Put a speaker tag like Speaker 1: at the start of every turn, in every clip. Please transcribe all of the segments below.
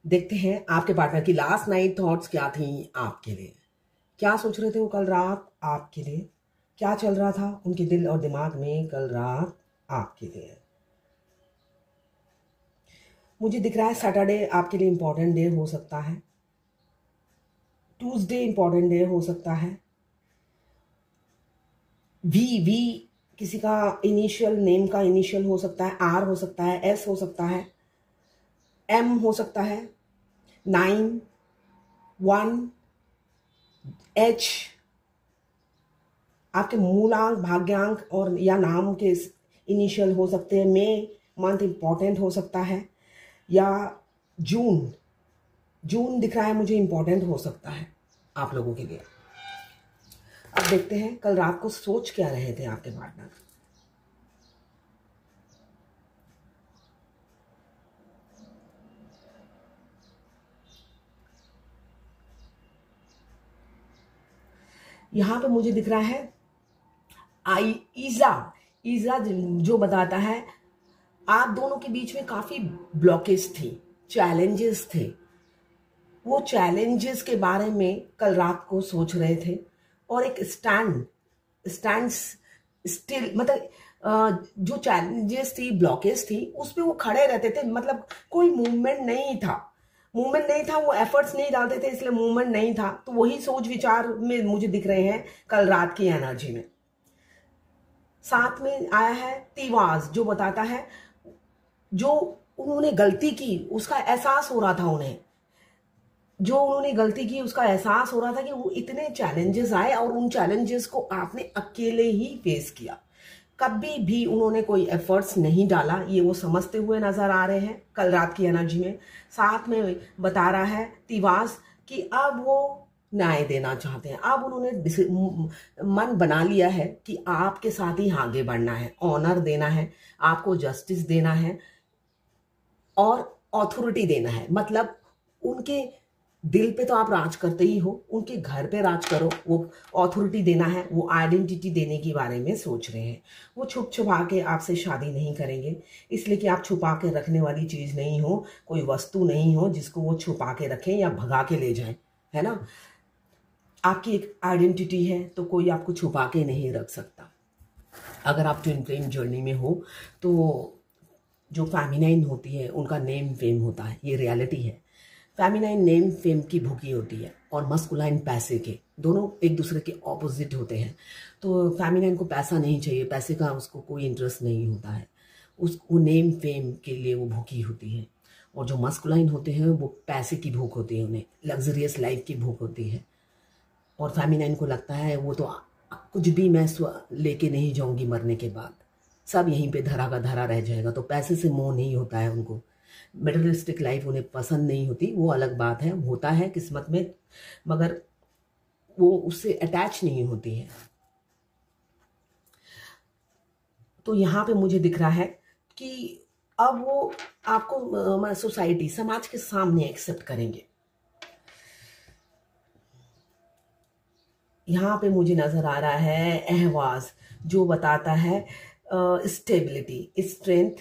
Speaker 1: देखते हैं आपके पार्टनर की लास्ट नाइट थॉट्स क्या थी आपके लिए। क्या सोच रहे थे वो कल रात आपके लिए, क्या चल रहा था उनके दिल और दिमाग में कल रात आपके लिए। मुझे दिख रहा है सैटरडे आपके लिए इंपॉर्टेंट डे हो सकता है, ट्यूसडे इंपॉर्टेंट डे हो सकता है, वी किसी का इनिशियल नेम का इनिशियल हो सकता है, आर हो सकता है, एस हो सकता है, एम हो सकता है, 9 1 एच आपके मूलांक भाग्यांक और या नाम के इनिशियल हो सकते हैं। मे मंथ इंपॉर्टेंट हो सकता है, या जून जून दिख रहा है मुझे इंपॉर्टेंट हो सकता है आप लोगों के लिए। अब देखते हैं कल रात को सोच क्या रहे थे आपके पार्टनर। यहां पे मुझे दिख रहा है ईजा ईजा जो बताता है आप दोनों के बीच में काफी ब्लॉकेज थी, चैलेंजेस थे। वो चैलेंजेस के बारे में कल रात को सोच रहे थे और एक स्टैंड स्टिल, मतलब जो चैलेंजेस थी, ब्लॉकेज थी, उस पे वो खड़े रहते थे। मतलब कोई मूवमेंट नहीं था, वो एफर्ट्स नहीं डालते थे, इसलिए मूवमेंट नहीं था। तो वही सोच विचार में मुझे दिख रहे हैं कल रात की एनर्जी में। साथ में आया है तिवास जो बताता है जो उन्होंने गलती की उसका एहसास हो रहा था उन्हें, जो उन्होंने गलती की उसका एहसास हो रहा था कि वो इतने चैलेंजेस आए और उन चैलेंजेस को आपने अकेले ही फेस किया। कभी भी उन्होंने कोई एफर्ट्स नहीं डाला, ये वो समझते हुए नजर आ रहे हैं कल रात की एनर्जी में। साथ में बता रहा है तिवास कि अब वो न्याय देना चाहते हैं। अब उन्होंने मन बना लिया है कि आपके साथ ही आगे बढ़ना है, ऑनर देना है, आपको जस्टिस देना है और ऑथोरिटी देना है। मतलब उनके दिल पे तो आप राज करते ही हो, उनके घर पे राज करो, वो ऑथोरिटी देना है, वो आइडेंटिटी देने के बारे में सोच रहे हैं। वो छुप छुपा के आपसे शादी नहीं करेंगे, इसलिए कि आप छुपा के रखने वाली चीज नहीं हो, कोई वस्तु नहीं हो जिसको वो छुपा के रखें या भगा के ले जाएं, है ना। आपकी एक आइडेंटिटी है तो कोई आपको छुपा के नहीं रख सकता। अगर आप ट्विन फ्लेम जर्नी में हो तो जो फेमिनाइन होती है उनका नेम फेम होता है, ये रियलिटी है। फेमिनाइन नेम फेम की भूखी होती है और मस्कुलाइन पैसे के, दोनों एक दूसरे के ऑपोजिट होते हैं। तो फेमिनाइन को पैसा नहीं चाहिए, पैसे का उसको कोई इंटरेस्ट नहीं होता है, वो नेम फेम के लिए वो भूखी होती है। और जो मस्कुलाइन होते हैं वो पैसे की भूख होती है, उन्हें लग्जरियस लाइफ की भूख होती है। और फेमिनाइन को लगता है वो तो कुछ भी मैं लेके नहीं जाऊंगी, मरने के बाद सब यहीं पे धरा का धरा रह जाएगा। तो पैसे से मोह नहीं होता है उनको, मेटेरियलिस्टिक लाइफ उन्हें पसंद नहीं होती, वो अलग बात है, होता है किस्मत में, मगर वो उससे अटैच नहीं होती है। तो यहाँ पे मुझे दिख रहा है कि अब वो आपको सोसाइटी, समाज के सामने एक्सेप्ट करेंगे। यहाँ पे मुझे नजर आ रहा है अहवाज जो बताता है स्टेबिलिटी, स्ट्रेंथ,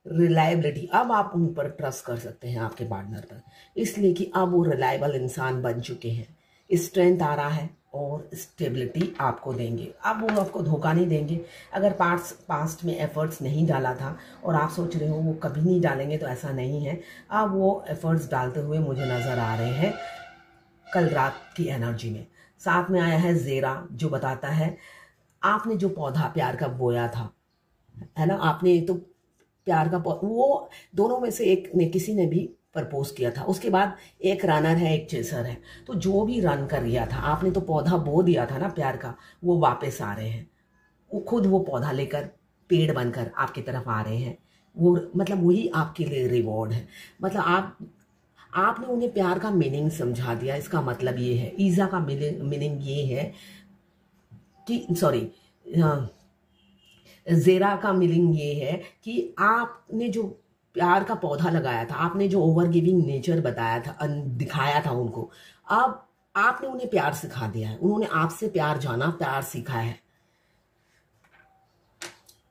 Speaker 1: रिलायबिलिटी। अब आप उन पर ट्रस्ट कर सकते हैं, आपके पार्टनर पर, इसलिए कि अब वो रिलायबल इंसान बन चुके हैं। स्ट्रेंथ आ रहा है और स्टेबिलिटी आपको देंगे, अब वो आपको धोखा नहीं देंगे। अगर पास्ट में एफर्ट्स नहीं डाला था और आप सोच रहे हो वो कभी नहीं डालेंगे, तो ऐसा नहीं है। अब वो एफर्ट्स डालते हुए मुझे नजर आ रहे हैं कल रात की एनर्जी में। साथ में आया है जेरा जो बताता है आपने जो पौधा प्यार का बोया था, है ना, आपने तो प्यार का वो दोनों में से एक ने, किसी ने भी प्रपोज किया था, उसके बाद एक रनर है एक चेसर है। तो जो भी रन कर रिया था, आपने तो पौधा बो दिया था ना प्यार का, वो वापस आ रहे हैं। वो खुद वो पौधा लेकर पेड़ बनकर आपकी तरफ आ रहे हैं। वो मतलब वही आपके लिए रिवॉर्ड है। मतलब आपने उन्हें प्यार का मीनिंग समझा दिया। इसका मतलब ये है, ईजा का मीनिंग ये है कि, सॉरी, जेरा का मीनिंग ये है कि आपने जो प्यार का पौधा लगाया था, आपने जो ओवर गिविंग नेचर बताया था, दिखाया था उनको, अब आपने उन्हें प्यार सिखा दिया है। उन्होंने आपसे प्यार जाना, प्यार सीखा है।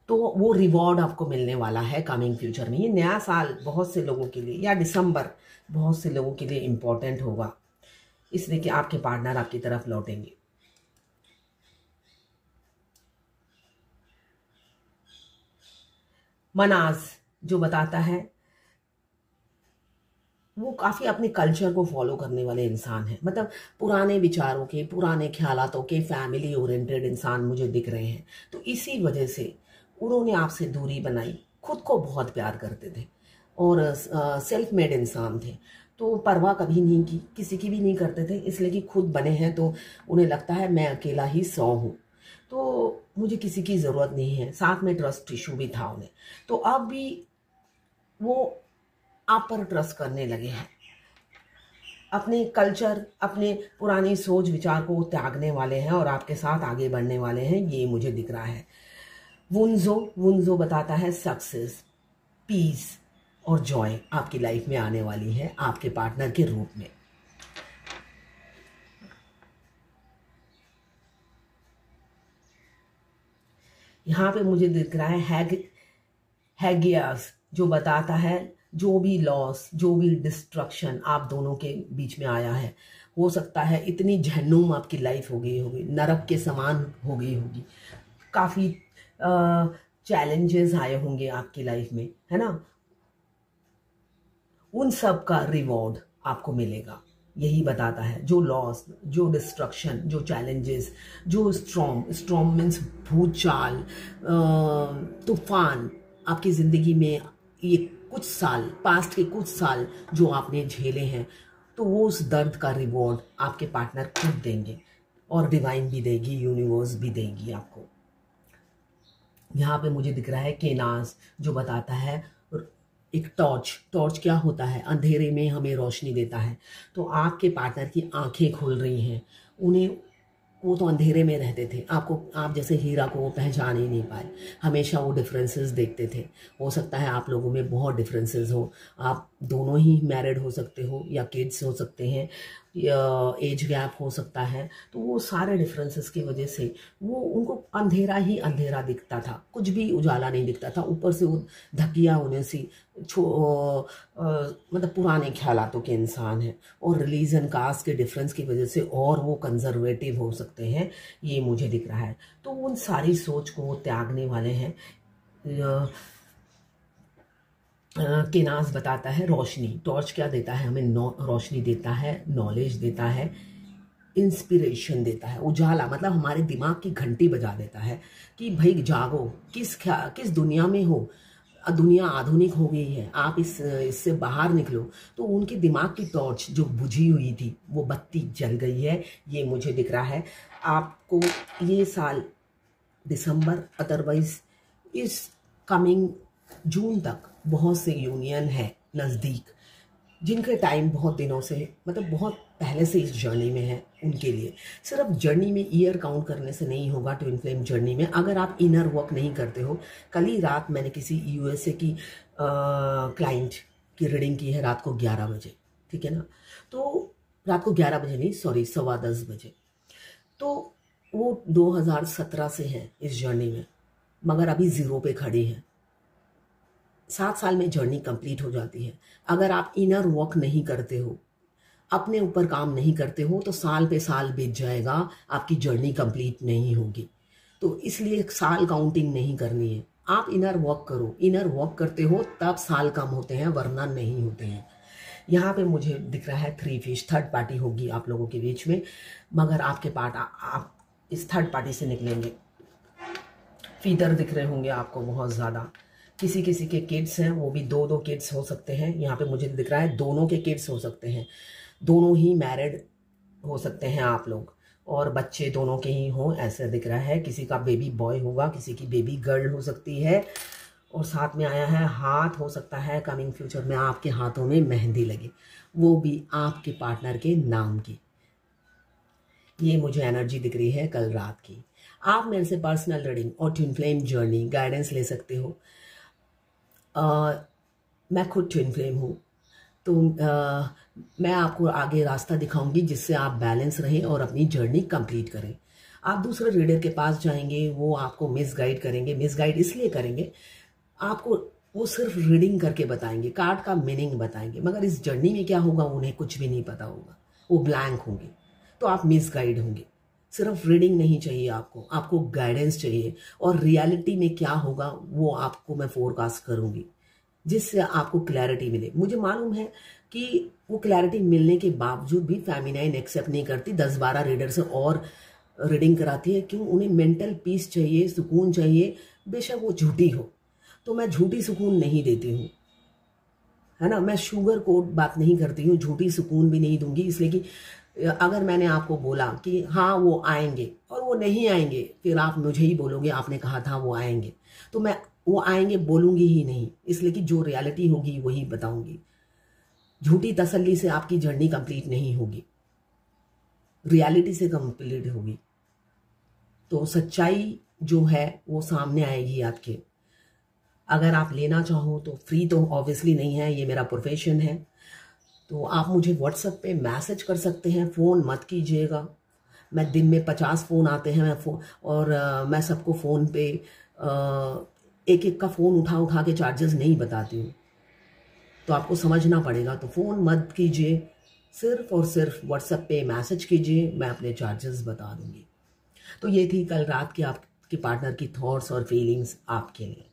Speaker 1: तो वो रिवॉर्ड आपको मिलने वाला है कमिंग फ्यूचर में। ये नया साल बहुत से लोगों के लिए, या दिसंबर बहुत से लोगों के लिए इम्पोर्टेंट होगा, इसलिए कि आपके पार्टनर आपकी तरफ लौटेंगे। मनाज जो बताता है वो काफ़ी अपने कल्चर को फॉलो करने वाले इंसान हैं, मतलब पुराने विचारों के, पुराने ख्यालातों के, फैमिली ओरिएंटेड इंसान मुझे दिख रहे हैं। तो इसी वजह से उन्होंने आपसे दूरी बनाई, खुद को बहुत प्यार करते थे और सेल्फ मेड इंसान थे, तो परवाह कभी नहीं की, किसी की भी नहीं करते थे, इसलिए कि खुद बने हैं तो उन्हें लगता है मैं अकेला ही 100 हूँ, तो मुझे किसी की ज़रूरत नहीं है। साथ में ट्रस्ट इशू भी था उन्हें, तो अब भी वो आप पर ट्रस्ट करने लगे हैं। अपने कल्चर, अपने पुरानी सोच विचार को त्यागने वाले हैं और आपके साथ आगे बढ़ने वाले हैं, ये मुझे दिख रहा है। वुंजो बताता है सक्सेस, पीस और जॉय आपकी लाइफ में आने वाली है आपके पार्टनर के रूप में। यहाँ पे मुझे दिख रहा है हैगियास जो बताता है जो भी लॉस, जो भी डिस्ट्रक्शन आप दोनों के बीच में आया है, हो सकता है इतनी जहन्नुम आपकी लाइफ हो गई होगी, नरक के समान हो गई होगी, काफ़ी चैलेंजेस आए होंगे आपकी लाइफ में, है ना। उन सब का रिवॉर्ड आपको मिलेगा, यही बताता है। जो लॉस, जो डिस्ट्रक्शन, जो चैलेंजेस, जो स्ट्रॉम मीन्स भूचाल, तूफान आपकी ज़िंदगी में ये कुछ साल, पास्ट के कुछ साल जो आपने झेले हैं, तो वो उस दर्द का रिवॉर्ड आपके पार्टनर खुद देंगे और डिवाइन भी देगी, यूनिवर्स भी देगी आपको। यहाँ पे मुझे दिख रहा है केनास जो बताता है एक टॉर्च क्या होता है, अंधेरे में हमें रोशनी देता है। तो आपके पार्टनर की आंखें खुल रही हैं, उन्हें, वो तो अंधेरे में रहते थे, आप जैसे हीरा को वो पहचान ही नहीं पाए, हमेशा वो डिफरेंसेस देखते थे। हो सकता है आप लोगों में बहुत डिफरेंसेस हो, आप दोनों ही मैरिड हो सकते हो या किड्स हो सकते हैं, या एज गैप हो सकता है, तो वो सारे डिफरेंसेस की वजह से वो उनको अंधेरा ही अंधेरा दिखता था, कुछ भी उजाला नहीं दिखता था। ऊपर से वो धकिया होने से मतलब पुराने ख्यालातों के इंसान हैं और रिलीजन कास्ट के डिफरेंस की वजह से और वो कंजर्वेटिव हो सकते हैं, ये मुझे दिख रहा है। तो उन सारी सोच को वो त्यागने वाले हैं। केनास बताता है रोशनी, टॉर्च क्या देता है हमें, रोशनी देता है, नॉलेज देता है, इंस्पिरेशन देता है, उजाला, मतलब हमारे दिमाग की घंटी बजा देता है कि भाई जागो, किस दुनिया में हो, दुनिया आधुनिक हो गई है, आप इससे बाहर निकलो। तो उनके दिमाग की टॉर्च जो बुझी हुई थी वो बत्ती जल गई है, ये मुझे दिख रहा है। आपको ये साल दिसंबर, अदरवाइज इस कमिंग जून तक बहुत से यूनियन है नज़दीक, जिनके टाइम बहुत दिनों से, मतलब बहुत पहले से इस जर्नी में है, उनके लिए सिर्फ जर्नी में ईयर काउंट करने से नहीं होगा। ट्विन फ्लेम जर्नी में अगर आप इनर वर्क नहीं करते हो, कल ही रात मैंने किसी यूएसए की क्लाइंट की रीडिंग की है रात को 11 बजे, ठीक है ना, तो रात को 11 बजे नहीं, सॉरी 10:15 बजे। तो वो 2017 से है इस जर्नी में, मगर अभी 0 पे खड़ी है। 7 साल में जर्नी कंप्लीट हो जाती है। अगर आप इनर वर्क नहीं करते हो, अपने ऊपर काम नहीं करते हो, तो साल पे साल बीत जाएगा, आपकी जर्नी कंप्लीट नहीं होगी। तो इसलिए साल काउंटिंग नहीं करनी है, आप इनर वर्क करो। इनर वर्क करते हो तब साल कम होते हैं, वरना नहीं होते हैं। यहाँ पे मुझे दिख रहा है 3 फिश, थर्ड पार्टी होगी आप लोगों के बीच में, मगर आपके पार्ट आप इस थर्ड पार्टी से निकलेंगे। फीदर दिख रहे होंगे आपको बहुत ज़्यादा। किसी किसी के किड्स हैं, वो भी 2-2 किड्स हो सकते हैं। यहाँ पे मुझे दिख रहा है दोनों के किड्स हो सकते हैं, दोनों ही मैरिड हो सकते हैं आप लोग, और बच्चे दोनों के ही हों, ऐसा दिख रहा है। किसी का बेबी बॉय होगा, किसी की बेबी गर्ल हो सकती है, और साथ में आया है हाथ, हो सकता है कमिंग फ्यूचर में आपके हाथों में मेहंदी लगे, वो भी आपके पार्टनर के नाम की। ये मुझे एनर्जी दिख रही है कल रात की। आप मेरे से पर्सनल रीडिंग और ट्विन फ्लेम जर्नी गाइडेंस ले सकते हो। मैं खुद ट्विन फ्लेम हूँ, तो मैं आपको आगे रास्ता दिखाऊंगी जिससे आप बैलेंस रहें और अपनी जर्नी कंप्लीट करें। आप दूसरे रीडर के पास जाएंगे, वो आपको मिसगाइड करेंगे। मिसगाइड इसलिए करेंगे, आपको वो सिर्फ रीडिंग करके बताएंगे, कार्ड का मीनिंग बताएंगे, मगर इस जर्नी में क्या होगा उन्हें कुछ भी नहीं पता होगा, वो ब्लैंक होंगे, तो आप मिसगाइड होंगे। सिर्फ रीडिंग नहीं चाहिए आपको गाइडेंस चाहिए, और रियलिटी में क्या होगा वो आपको मैं फोरकास्ट करूंगी, जिससे आपको क्लैरिटी मिले। मुझे मालूम है कि वो क्लैरिटी मिलने के बावजूद भी फेमिनाइन एक्सेप्ट नहीं करती, 10-12 रीडर से और रीडिंग कराती है। क्यों? उन्हें मेंटल पीस चाहिए, सुकून चाहिए, बेशक वो झूठी हो। तो मैं झूठी सुकून नहीं देती हूँ, है ना। मैं शुगर कोट बात नहीं करती हूँ, झूठी सुकून भी नहीं दूंगी। इसलिए कि अगर मैंने आपको बोला कि हाँ वो आएंगे और वो नहीं आएंगे, फिर आप मुझे ही बोलोगे आपने कहा था वो आएंगे, तो मैं वो आएंगे बोलूंगी ही नहीं। इसलिए कि जो रियलिटी होगी वही बताऊंगी। झूठी तसल्ली से आपकी जर्नी कंप्लीट नहीं होगी, रियलिटी से कंप्लीट होगी। तो सच्चाई जो है वो सामने आएगी आपके। अगर आप लेना चाहो तो फ्री तो ऑब्वियसली नहीं है, ये मेरा प्रोफेशन है। तो आप मुझे व्हाट्सएप पे मैसेज कर सकते हैं, फ़ोन मत कीजिएगा। मैं दिन में 50 फ़ोन आते हैं, मैं सबको फ़ोन पे एक एक का फ़ोन उठा के चार्जेस नहीं बताती हूँ, तो आपको समझना पड़ेगा। तो फ़ोन मत कीजिए, सिर्फ और सिर्फ व्हाट्सएप पे मैसेज कीजिए, मैं अपने चार्जेस बता दूंगी। तो ये थी कल रात के आपके पार्टनर की थॉट्स और फीलिंग्स आपके लिए।